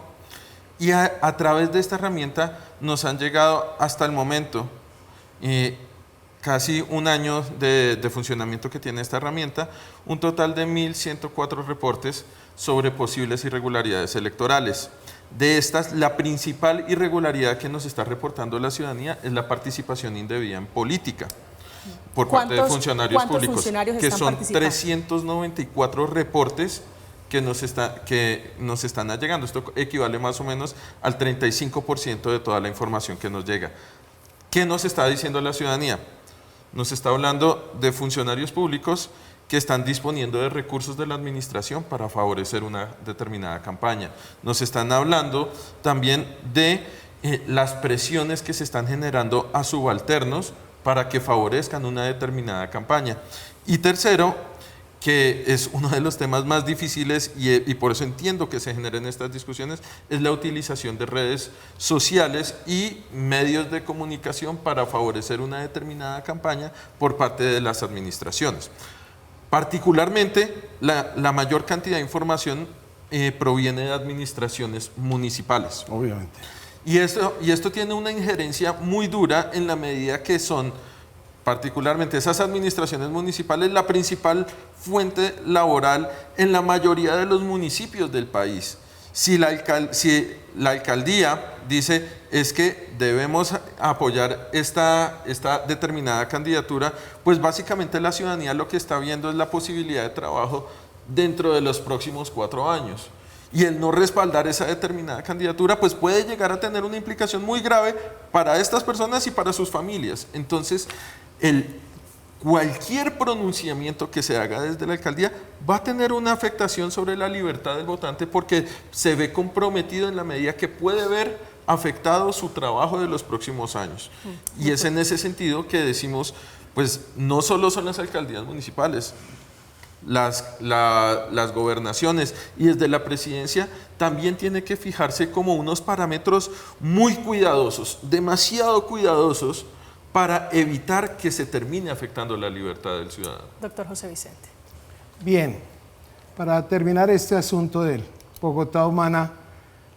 y a través de esta herramienta nos han llegado hasta el momento, casi un año de funcionamiento que tiene esta herramienta, un total de 1.104 reportes sobre posibles irregularidades electorales. De estas, la principal irregularidad que nos está reportando la ciudadanía es la participación indebida en política por parte de funcionarios públicos, que son 394 reportes que nos están llegando. Esto equivale más o menos al 35% de toda la información que nos llega. ¿Qué nos está diciendo la ciudadanía? Nos está hablando de funcionarios públicos que están disponiendo de recursos de la administración para favorecer una determinada campaña. Nos están hablando también de las presiones que se están generando a subalternos para que favorezcan una determinada campaña. Y tercero, que es uno de los temas más difíciles y por eso entiendo que se generen estas discusiones, es la utilización de redes sociales y medios de comunicación para favorecer una determinada campaña por parte de las administraciones. Particularmente, la mayor cantidad de información proviene de administraciones municipales. Obviamente. Y esto tiene una injerencia muy dura en la medida que son, particularmente esas administraciones municipales, la principal fuente laboral en la mayoría de los municipios del país. Si la alcaldía dice es que debemos apoyar esta determinada candidatura, pues básicamente la ciudadanía lo que está viendo es la posibilidad de trabajo dentro de los próximos 4 años. Y el no respaldar esa determinada candidatura pues puede llegar a tener una implicación muy grave para estas personas y para sus familias. Entonces, cualquier pronunciamiento que se haga desde la alcaldía va a tener una afectación sobre la libertad del votante porque se ve comprometido en la medida que puede ver afectado su trabajo de los próximos años. Y es en ese sentido que decimos, pues no solo son las alcaldías municipales, las gobernaciones y desde la presidencia también tiene que fijarse como unos parámetros muy cuidadosos, demasiado cuidadosos, para evitar que se termine afectando la libertad del ciudadano. Doctor José Vicente. Bien, para terminar este asunto del Bogotá Humana,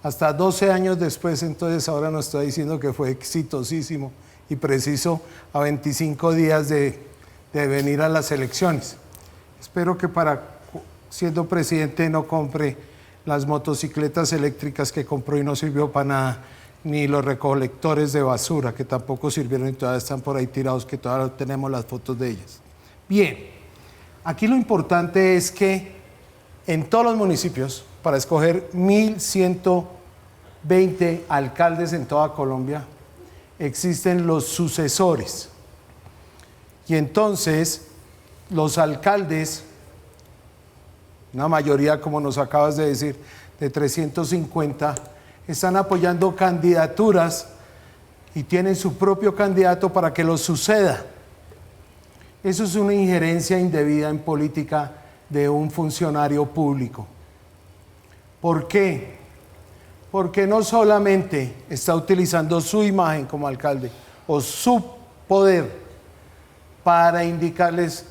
hasta 12 años después, entonces ahora nos está diciendo que fue exitosísimo y preciso a 25 días de venir a las elecciones. Espero que siendo presidente no compre las motocicletas eléctricas que compró y no sirvió para nada, ni los recolectores de basura que tampoco sirvieron y todavía están por ahí tirados, que todavía tenemos las fotos de ellas. Bien, aquí lo importante es que en todos los municipios, para escoger 1.120 alcaldes en toda Colombia, existen los sucesores. Y entonces los alcaldes, una mayoría, como nos acabas de decir, de 350, están apoyando candidaturas y tienen su propio candidato para que los suceda. Eso es una injerencia indebida en política de un funcionario público. ¿Por qué? Porque no solamente está utilizando su imagen como alcalde o su poder para indicarles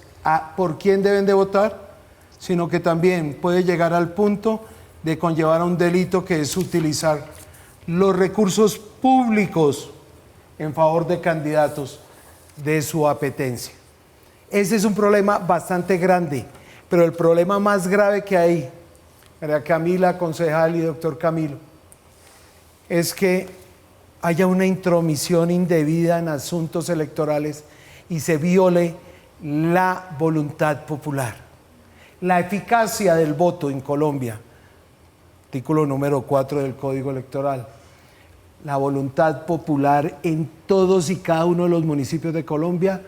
por quién deben de votar, sino que también puede llegar al punto de conllevar a un delito que es utilizar los recursos públicos en favor de candidatos de su apetencia. Ese es un problema bastante grande, pero el problema más grave que hay, María Camila, concejal y doctor Camilo, es que haya una intromisión indebida en asuntos electorales y se viole la voluntad popular. La eficacia del voto en Colombia, artículo número 4 del Código Electoral, la voluntad popular en todos y cada uno de los municipios de Colombia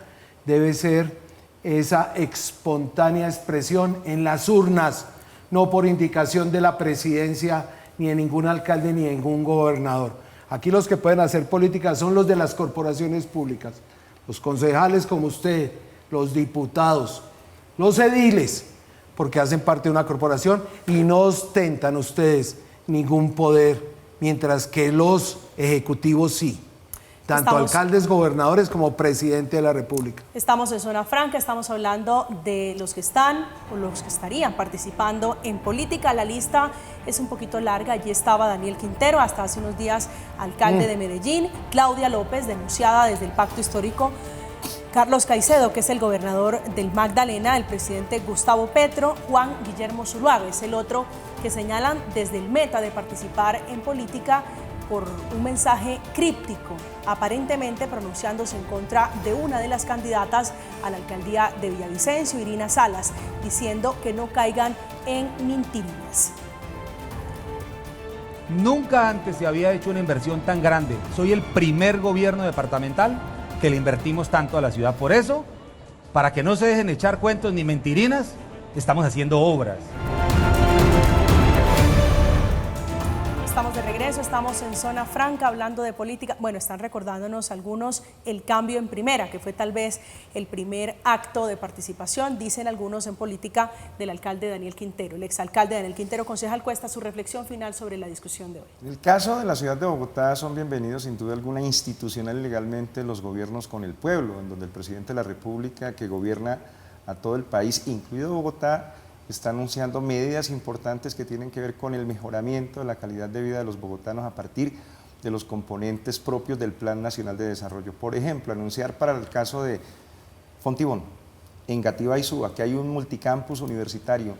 debe ser esa espontánea expresión en las urnas, no por indicación de la presidencia, ni de ningún alcalde, ni de ningún gobernador. Aquí los que pueden hacer política son los de las corporaciones públicas, los concejales como usted, los diputados, los ediles, porque hacen parte de una corporación y no ostentan ustedes ningún poder, mientras que los ejecutivos sí. Tanto alcaldes, gobernadores como presidente de la República. Estamos en Zona Franca, estamos hablando de los que están o los que estarían participando en política. La lista es un poquito larga. Allí estaba Daniel Quintero, hasta hace unos días alcalde de Medellín, Claudia López, denunciada desde el Pacto Histórico, Carlos Caicedo, que es el gobernador del Magdalena, el presidente Gustavo Petro, Juan Guillermo Zuluaga, es el otro que señalan desde el Meta de participar en política por un mensaje críptico, aparentemente pronunciándose en contra de una de las candidatas a la alcaldía de Villavicencio, Irina Salas, diciendo que no caigan en mentiras. Nunca antes se había hecho una inversión tan grande. Soy el primer gobierno departamental que le invertimos tanto a la ciudad. Por eso, para que no se dejen echar cuentos ni mentirinas, estamos haciendo obras. Estamos de regreso, estamos en Zona Franca hablando de política. Bueno, están recordándonos algunos el cambio en primera, que fue tal vez el primer acto de participación, dicen algunos en política, del alcalde Daniel Quintero. El exalcalde Daniel Quintero, concejal Cuesta, su reflexión final sobre la discusión de hoy. En el caso de la ciudad de Bogotá son bienvenidos sin duda alguna institucional y legalmente los gobiernos con el pueblo, en donde el presidente de la República, que gobierna a todo el país, incluido Bogotá, está anunciando medidas importantes que tienen que ver con el mejoramiento de la calidad de vida de los bogotanos a partir de los componentes propios del Plan Nacional de Desarrollo. Por ejemplo, anunciar para el caso de Fontibón, en Gativá y Suba, que hay un multicampus universitario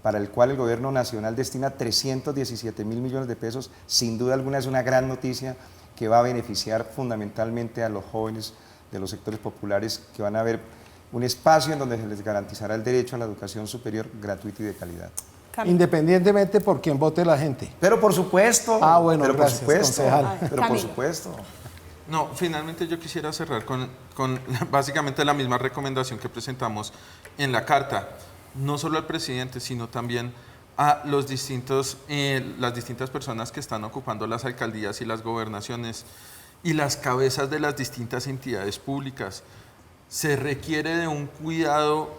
para el cual el gobierno nacional destina 317.000 millones de pesos, sin duda alguna es una gran noticia que va a beneficiar fundamentalmente a los jóvenes de los sectores populares, que van a ver un espacio en donde se les garantizará el derecho a la educación superior gratuita y de calidad. Independientemente por quien vote la gente. Pero por supuesto. Ah, bueno, pero gracias, por supuesto, concejal. pero por supuesto. No, finalmente yo quisiera cerrar con básicamente la misma recomendación que presentamos en la carta, no solo al presidente, sino también a las distintas personas que están ocupando las alcaldías y las gobernaciones y las cabezas de las distintas entidades públicas. Se requiere de un cuidado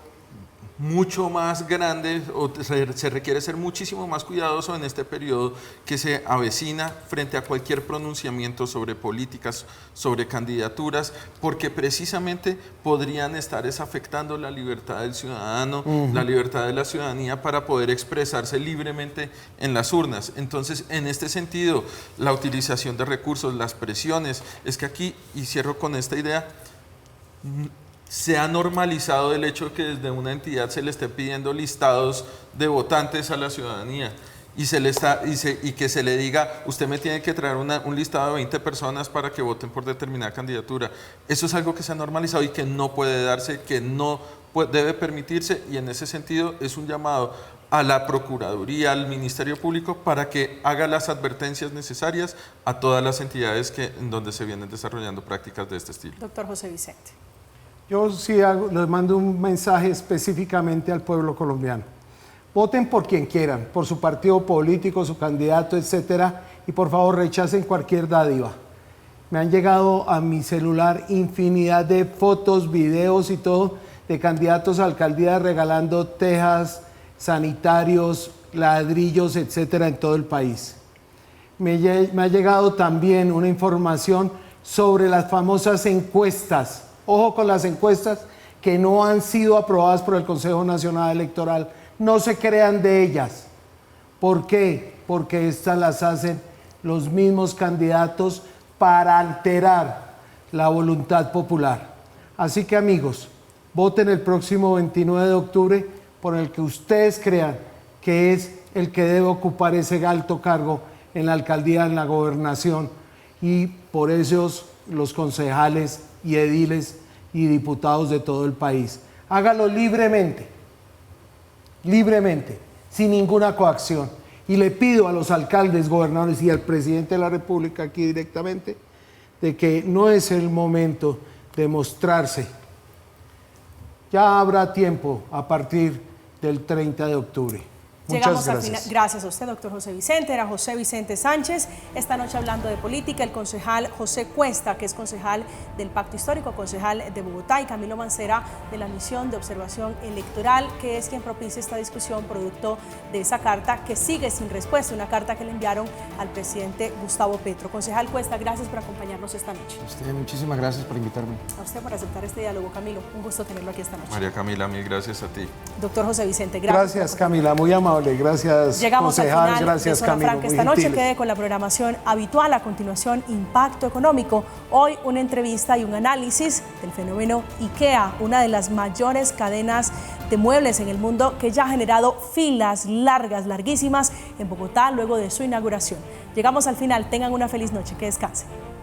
mucho más grande, o se requiere ser muchísimo más cuidadoso en este periodo que se avecina frente a cualquier pronunciamiento sobre políticas, sobre candidaturas, porque precisamente podrían estar afectando la libertad del ciudadano, la libertad de la ciudadanía para poder expresarse libremente en las urnas. Entonces, en este sentido, la utilización de recursos, las presiones, es que aquí, y cierro con esta idea, se ha normalizado el hecho de que desde una entidad se le esté pidiendo listados de votantes a la ciudadanía y que se le diga, usted me tiene que traer un listado de 20 personas para que voten por determinada candidatura. Eso es algo que se ha normalizado y que no puede darse, que no debe permitirse, y en ese sentido es un llamado a la Procuraduría, al Ministerio Público, para que haga las advertencias necesarias a todas las entidades en donde se vienen desarrollando prácticas de este estilo. Doctor José Vicente. Yo sí les mando un mensaje específicamente al pueblo colombiano. Voten por quien quieran, por su partido político, su candidato, etcétera, y por favor rechacen cualquier dádiva. Me han llegado a mi celular infinidad de fotos, videos y todo de candidatos a alcaldías regalando tejas, sanitarios, ladrillos, etcétera, en todo el país. Me ha llegado también una información sobre las famosas encuestas. Ojo con las encuestas que no han sido aprobadas por el Consejo Nacional Electoral. No se crean de ellas. ¿Por qué? Porque estas las hacen los mismos candidatos para alterar la voluntad popular. Así que, amigos, voten el próximo 29 de octubre por el que ustedes crean que es el que debe ocupar ese alto cargo en la alcaldía, en la gobernación, y por esos los concejales y ediles y diputados de todo el país. Hágalo libremente, sin ninguna coacción, Y le pido a los alcaldes, gobernadores y al presidente de la República aquí directamente, de que no es el momento de mostrarse. Ya habrá tiempo a partir del 30 de octubre. Muchas gracias. Gracias a usted, doctor José Vicente. Era José Vicente Sánchez. Esta noche hablando de política, el concejal José Cuesta, que es concejal del Pacto Histórico, concejal de Bogotá, y Camilo Mancera, de la Misión de Observación Electoral, que es quien propicia esta discusión producto de esa carta que sigue sin respuesta, una carta que le enviaron al presidente Gustavo Petro. Concejal Cuesta, gracias por acompañarnos esta noche. A usted, muchísimas gracias por invitarme. A usted por aceptar este diálogo, Camilo. Un gusto tenerlo aquí esta noche. María Camila, mil gracias a ti. Doctor José Vicente, gracias. Gracias, Camila, muy amable. Gracias, llegamos concejal, al final gracias, de Zona Camilo. Franca esta noche. Quede con la programación habitual. A continuación, Impacto Económico. Hoy una entrevista y un análisis del fenómeno IKEA, una de las mayores cadenas de muebles en el mundo que ya ha generado filas largas, larguísimas en Bogotá luego de su inauguración. Llegamos al final. Tengan una feliz noche. Que descansen.